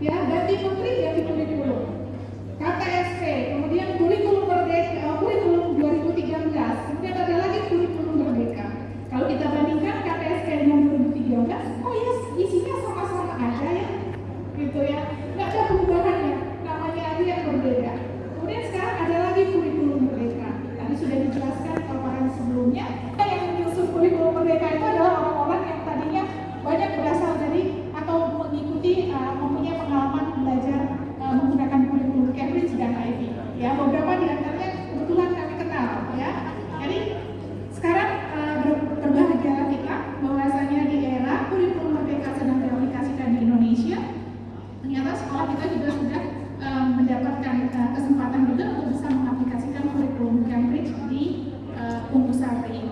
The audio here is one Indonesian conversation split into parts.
ya, ganti menteri, ganti kurikulum. KTSP, kemudian kurikulum merdeka, kurikulum 2013, kemudian ada lagi kurikulum merdeka. Kalau kita bandingkan KTSP dengan 2013, oh ya, isinya sama-sama aja ya, gitu ya, nggak ada perubahannya, namanya aja yang berbeda. Kemudian sekarang ada lagi kurikulum merdeka. Tadi sudah dijelaskan paparan sebelumnya, yang menyusun kurikulum merdeka itu adalah orang-orang yang tadinya banyak berasal dari atau mengikuti mempunyai pengalaman belajar menggunakan kurikulum Cambridge dan Ivy. Ya, beberapa di antaranya kebetulan kami kenal. Ya, jadi sekarang berbahagialah kita bahwasanya di era kurikulum merdeka sedang diaplikasikan di Indonesia. Ternyata sekolah kita juga sudah mendapatkan kesempatan juga untuk bisa mengaplikasikan kurikulum Cambridge di Unggul ini.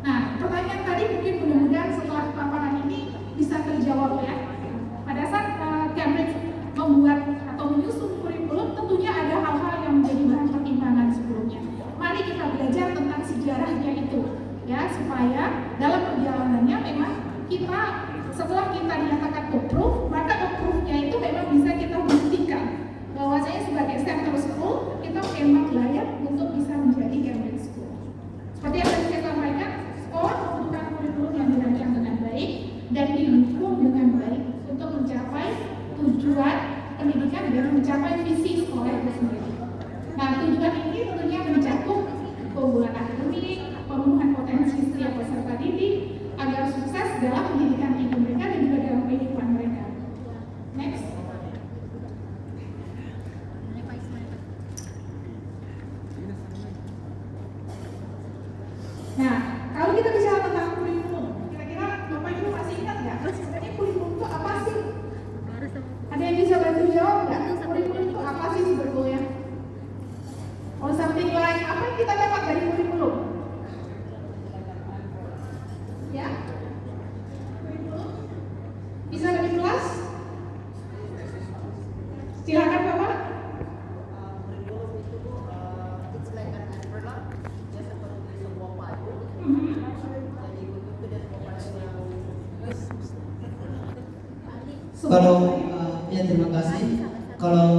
Nah, pertanyaan tadi mungkin mudah-mudahan setelah paparan ini bisa terjawab ya. Pada saat Cambridge membuat atau menyusun kurikulum, tentunya ada hal-hal yang menjadi bahan pertimbangan sebelumnya. Mari kita belajar tentang sejarahnya itu, ya, supaya dalam perjalanannya memang kita setelah kita dinyatakan approve, maka approve-nya itu memang bisa kita buktikan bahwa saya sebagai center school kita memang layak untuk bisa menjadi Cambridge School. Seperti yang tadi saya sampaikan, sekolah membutuhkan kurikulum yang dirancang dengan baik dan didukung dengan baik untuk mencapai tujuan pendidikan dan mencapai visi sekolah itu sendiri. Nah, tujuan ini tentunya mencakup keunggulan akademik, pemenuhan potensi setiap peserta didik agar sukses dalam pendidikan tinggi mereka dan juga dalam kehidupan mereka. Next. Nah, kalau kita bicara tentang kurikulum, kira-kira Bapak Ibu masih ingat nggak? Sebenarnya kurikulum itu apa sih? Ada yang bisa bantu jawab nggak? Kurikulum itu apa sih sebetulnya? Oh, something like apa yang kita dapat dari kurikulum? Ya? Kurikulum? Bisa lebih jelas? Silakan Bapak. Kurikulum itu it's like an umbrella, dia seperti sebuah payung. Jadi untuk dan Kalau ya terima kasih. Kalau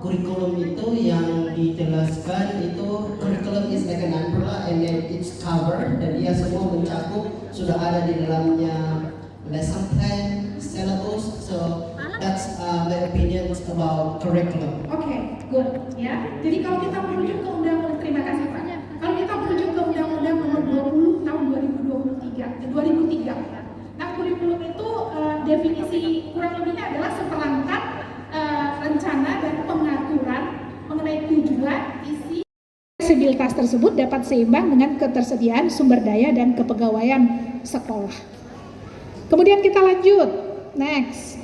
kurikulum itu yang dijelaskan itu kurikulum is like an umbrella and then it's cover dan dia semua mencakup sudah ada di dalamnya lesson plan, syllabus. So that's my opinion about curriculum. Oke, good. Ya. Jadi kalau kita merujuk ke undang-undang, terima kasih Pak. Kalau kita merujuk ke Undang-Undang Nomor 20 Tahun 2003. Nah, kurikulum itu definisi kurang lebihnya adalah seperangkat rencana dan pengaturan mengenai tujuan, isi, fleksibilitas tersebut dapat seimbang dengan ketersediaan sumber daya dan kepegawaian sekolah. Kemudian kita lanjut, next.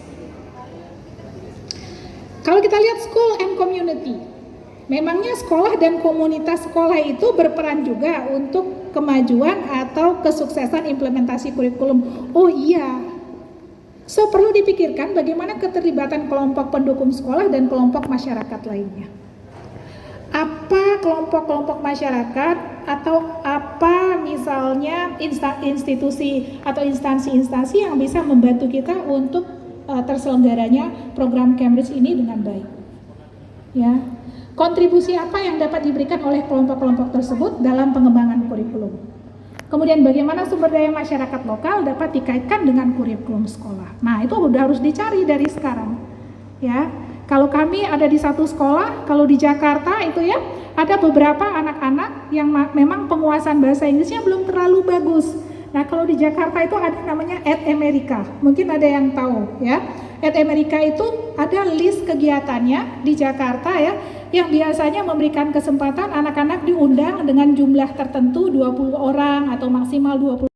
Kalau kita lihat school and community, memangnya sekolah dan komunitas sekolah itu berperan juga untuk kemajuan atau kesuksesan implementasi kurikulum. Oh iya, so perlu dipikirkan bagaimana keterlibatan kelompok pendukung sekolah dan kelompok masyarakat lainnya. Apa kelompok-kelompok masyarakat atau apa misalnya institusi atau instansi-instansi yang bisa membantu kita untuk terselenggaranya program Cambridge ini dengan baik. Ya, kontribusi apa yang dapat diberikan oleh kelompok-kelompok tersebut dalam pengembangan kurikulum. Kemudian bagaimana sumber daya masyarakat lokal dapat dikaitkan dengan kurikulum sekolah. Nah, itu udah harus dicari dari sekarang. Ya, kalau kami ada di satu sekolah, kalau di Jakarta itu ya, ada beberapa anak-anak yang memang penguasaan bahasa Inggrisnya belum terlalu bagus. Nah, kalau di Jakarta itu ada namanya Ed America, mungkin ada yang tahu ya. Ed America itu ada list kegiatannya di Jakarta ya, yang biasanya memberikan kesempatan anak-anak diundang dengan jumlah tertentu 20 orang atau maksimal 20